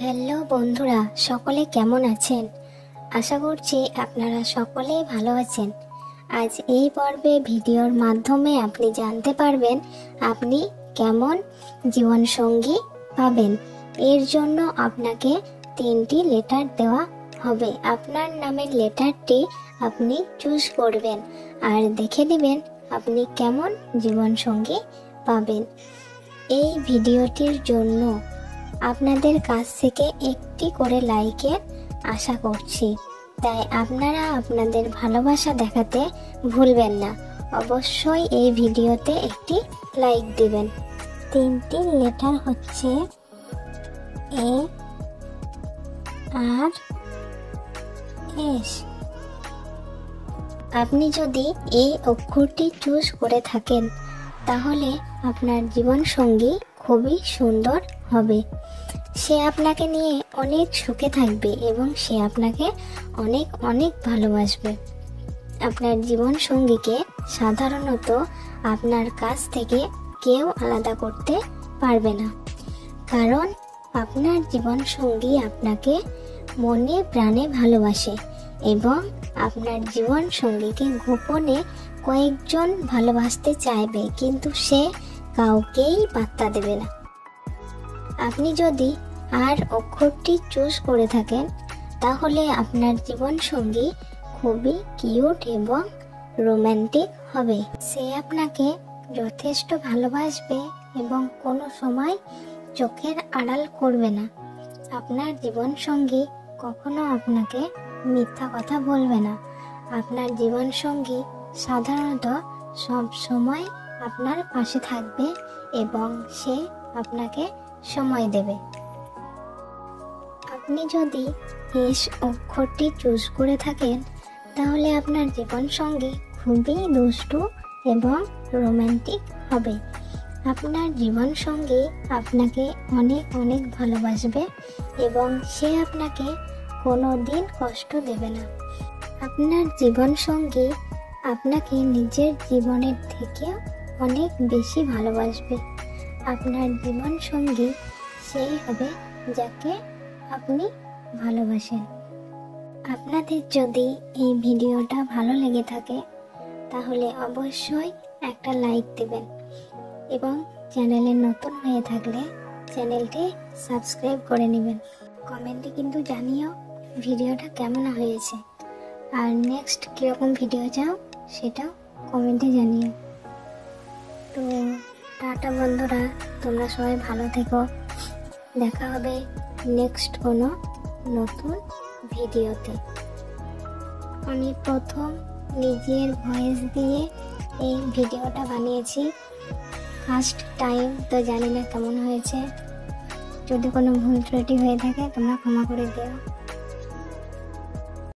Hello বন্ধুরা, সকলে কেমন আছেন? আশা করছি আপনারা সকলেই ভালো আছেন। আজ এই পর্বে ভিডিওর মাধ্যমে আপনি জানতে পারবেন আপনি কেমন জীবনসঙ্গী পাবেন। এর জন্য আপনাকে 3টি লেটার দেওয়া হবে। আপনার নামের লেটারটি আপনি চুজ করবেন আর দেখে নেবেন আপনি কেমন জীবনসঙ্গী পাবেন। এই ভিডিওটির জন্য আপনাদের কাছ থেকে একটি করে লাইকের আশা করছি, তাই আপনারা আপনাদের ভালোবাসা দেখাতে ভুলবেন না। অবশ্যই এই ভিডিওতে একটি লাইক দিবেন। 3টি লেটার হচ্ছে এ আর এস। আপনি যদি এই অক্ষরটি চুজ করে থাকেন তাহলে আপনার জীবনসঙ্গী খুবই সুন্দর হবে। সে আপনাকে নিয়ে অনেক সুখে থাকবে এবং সে আপনাকে অনেক অনেক ভালোবাসবে। আপনার জীবনসঙ্গীকে সাধারণত আপনার কাছ থেকে কেউ আলাদা করতে পারবে না, কারণ আপনার জীবনসঙ্গী আপনাকে মনে প্রাণে ভালোবাসে এবং আপনার জীবনসঙ্গীকে গোপনে কয়েকজন ভালোবাসতে চাইবে, কিন্তু সে কাউকেই পাত্তা দেবে না। আপনি যদি আর অক্ষরটি চুজ করে থাকেন তাহলে আপনার জীবনসঙ্গী খুবই কিউট এবং রোমান্টিক হবে। সে আপনাকে যথেষ্ট ভালোবাসবে এবং কোনো সময় চোখের আড়াল করবে না। আপনার জীবনসঙ্গী কখনো আপনাকে মিথ্যা কথা বলবে না। আপনার জীবনসঙ্গী সাধারণত সব সময় আপনার পাশে থাকবে এবং সে আপনাকে সময় দেবে। আপনি যদি এস অক্ষরটি চুজ করে থাকেন তাহলে আপনার জীবনসঙ্গী খুবই দুষ্টু এবং রোমান্টিক হবে। আপনার জীবনসঙ্গী আপনাকে অনেক অনেক ভালোবাসবে এবং সে আপনাকে কোনো দিন কষ্ট দেবে না। আপনার জীবনসঙ্গী আপনাকে নিজের জীবনের থেকে অনেক বেশি ভালোবাসবে। আপনার জীবনসঙ্গী সেই হবে যাকে আপনি ভালোবাসেন। আপনাদের যদি এই ভিডিওটা ভালো লেগে থাকে তাহলে অবশ্যই একটা লাইক দেবেন এবং চ্যানেলে নতুন হয়ে থাকলে চ্যানেলটি সাবস্ক্রাইব করে নেবেন। কমেন্টে কিন্তু জানিও ভিডিওটা কেমন হয়েছে আর নেক্সট কীরকম ভিডিও চাও সেটাও কমেন্টে জানিও। তো টাটা বন্ধুরা, তোমরা সবাই ভালো থেকো। দেখা হবে নেক্সট কোনো নতুন ভিডিওতে। আমি প্রথম নিজের ভয়েস দিয়ে এই ভিডিওটা বানিয়েছি, ফার্স্ট টাইম, তো জানি না কেমন হয়েছে। যদি কোনো ভুল ত্রুটি হয়ে থাকে তোমরা ক্ষমা করে দিও।